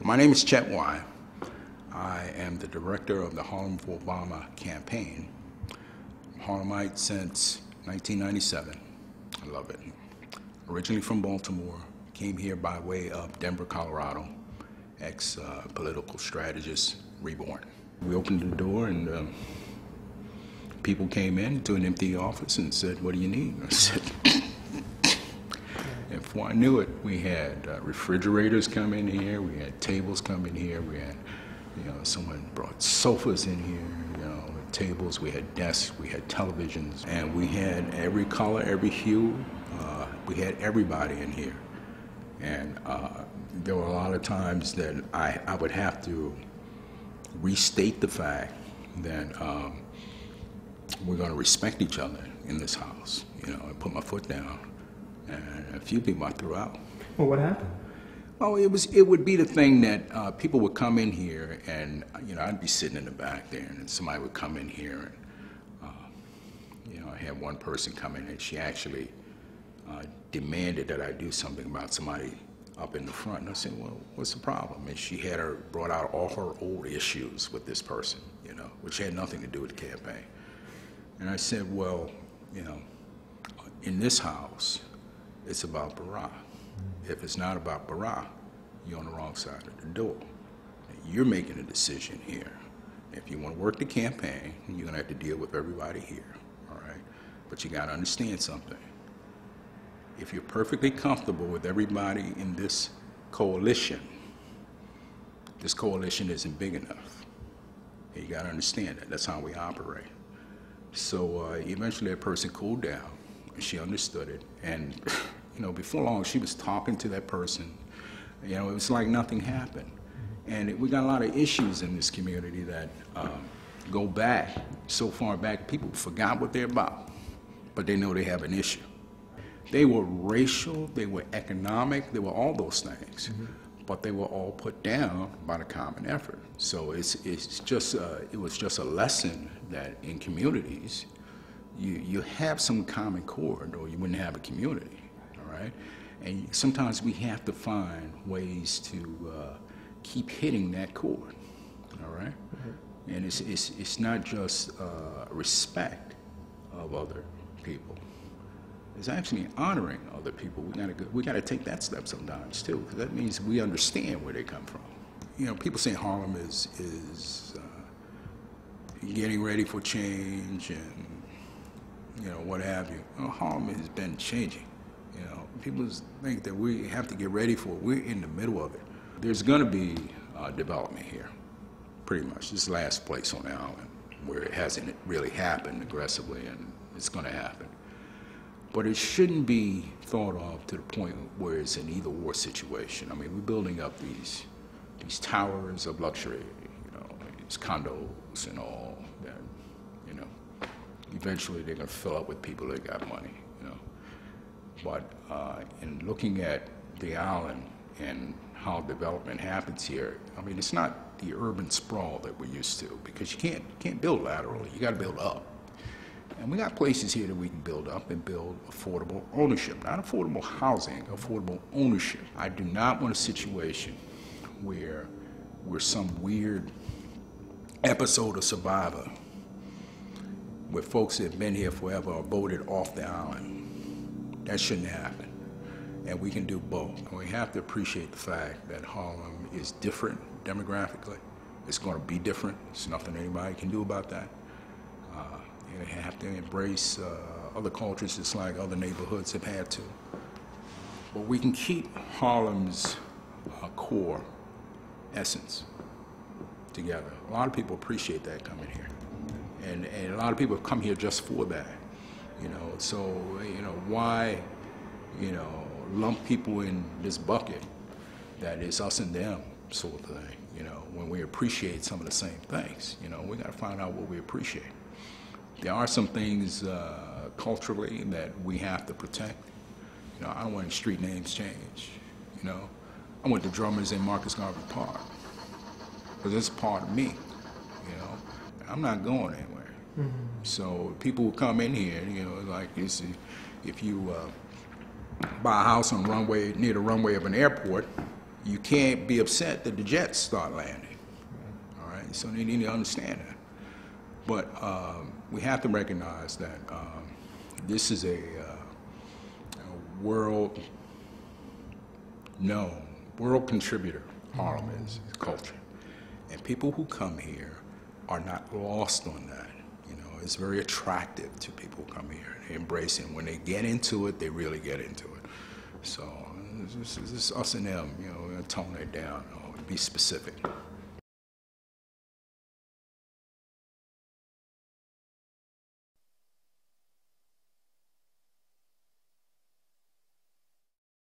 My name is Chet Whye. I am the director of the Harlem4Obama Campaign. I'm Harlemite since 1997. I love it. Originally from Baltimore, came here by way of Denver, Colorado, ex-political strategist, reborn. We opened the door and people came in to an empty office and said, "What do you need?" I said, and before I knew it, we had refrigerators come in here, we had tables come in here, we had, someone brought sofas in here, tables, we had desks, we had televisions, and we had every color, every hue. We had everybody in here. And there were a lot of times that I would have to restate the fact that we're going to respect each other in this house, and put my foot down. And a few people I threw out. Well, what happened? Oh, it would be the thing that people would come in here, and I'd be sitting in the back there, and somebody would come in here, and I had one person come in, and she actually demanded that I do something about somebody up in the front. And I said, "Well, what's the problem?" And she had brought out all her old issues with this person, which had nothing to do with the campaign. And I said, "Well, in this house, it's about Barack. If it's not about Barack, you're on the wrong side of the door. You're making a decision here. If you want to work the campaign, you're going to have to deal with everybody here, all right? But you got to understand something. If you're perfectly comfortable with everybody in this coalition isn't big enough. And you got to understand that. That's how we operate." So eventually that person cooled down. She understood it, and before long she was talking to that person. It was like nothing happened. And we got a lot of issues in this community that go back so far back, people forgot what they're about, but they know they have an issue. They were racial, they were economic, they were all those things, but they were all put down by the common effort. So it was just a lesson that in communities, you have some common chord, or you wouldn't have a community, all right? And sometimes we have to find ways to keep hitting that chord, all right? And it's not just respect of other people. It's actually honoring other people. We gotta take that step sometimes too, because that means we understand where they come from. People say Harlem is getting ready for change and what have you. Harlem has been changing. People think that we have to get ready for it. We're in the middle of it. There's gonna be development here, pretty much. This last place on the island where it hasn't really happened aggressively, and it's gonna happen. But it shouldn't be thought of to the point where it's an either-or situation. I mean, we're building up these towers of luxury, these condos and all that, eventually they're gonna fill up with people that got money, But in looking at the island and how development happens here, I mean, it's not the urban sprawl that we're used to, because you can't build laterally, you gotta build up. And we got places here that we can build up and build affordable ownership, not affordable housing, affordable ownership. I do not want a situation where we're some weird episode of Survivor where folks that have been here forever are voted off the island. That shouldn't happen. And we can do both. And we have to appreciate the fact that Harlem is different demographically. It's going to be different. There's nothing anybody can do about that. You have to embrace other cultures just like other neighborhoods have had to. But we can keep Harlem's core essence together. A lot of people appreciate that coming here. And a lot of people come here just for that. So, why, lump people in this bucket that is us and them sort of thing, when we appreciate some of the same things. We got to find out what we appreciate. There are some things culturally that we have to protect. I don't want any street names changed. I want the drummers in Marcus Garvey Park, because it's part of me. I'm not going anywhere. So people who come in here, like if you buy a house on runway near the runway of an airport, you can't be upset that the jets start landing. All right, so they need to understand that. But we have to recognize that this is a world-known, world contributor. Harlem is culture, and people who come here are not lost on that. You know, it's very attractive to people who come here. They embrace it. When they get into it, they really get into it. So it's us and them. You know, we're gonna tone it down. Be specific.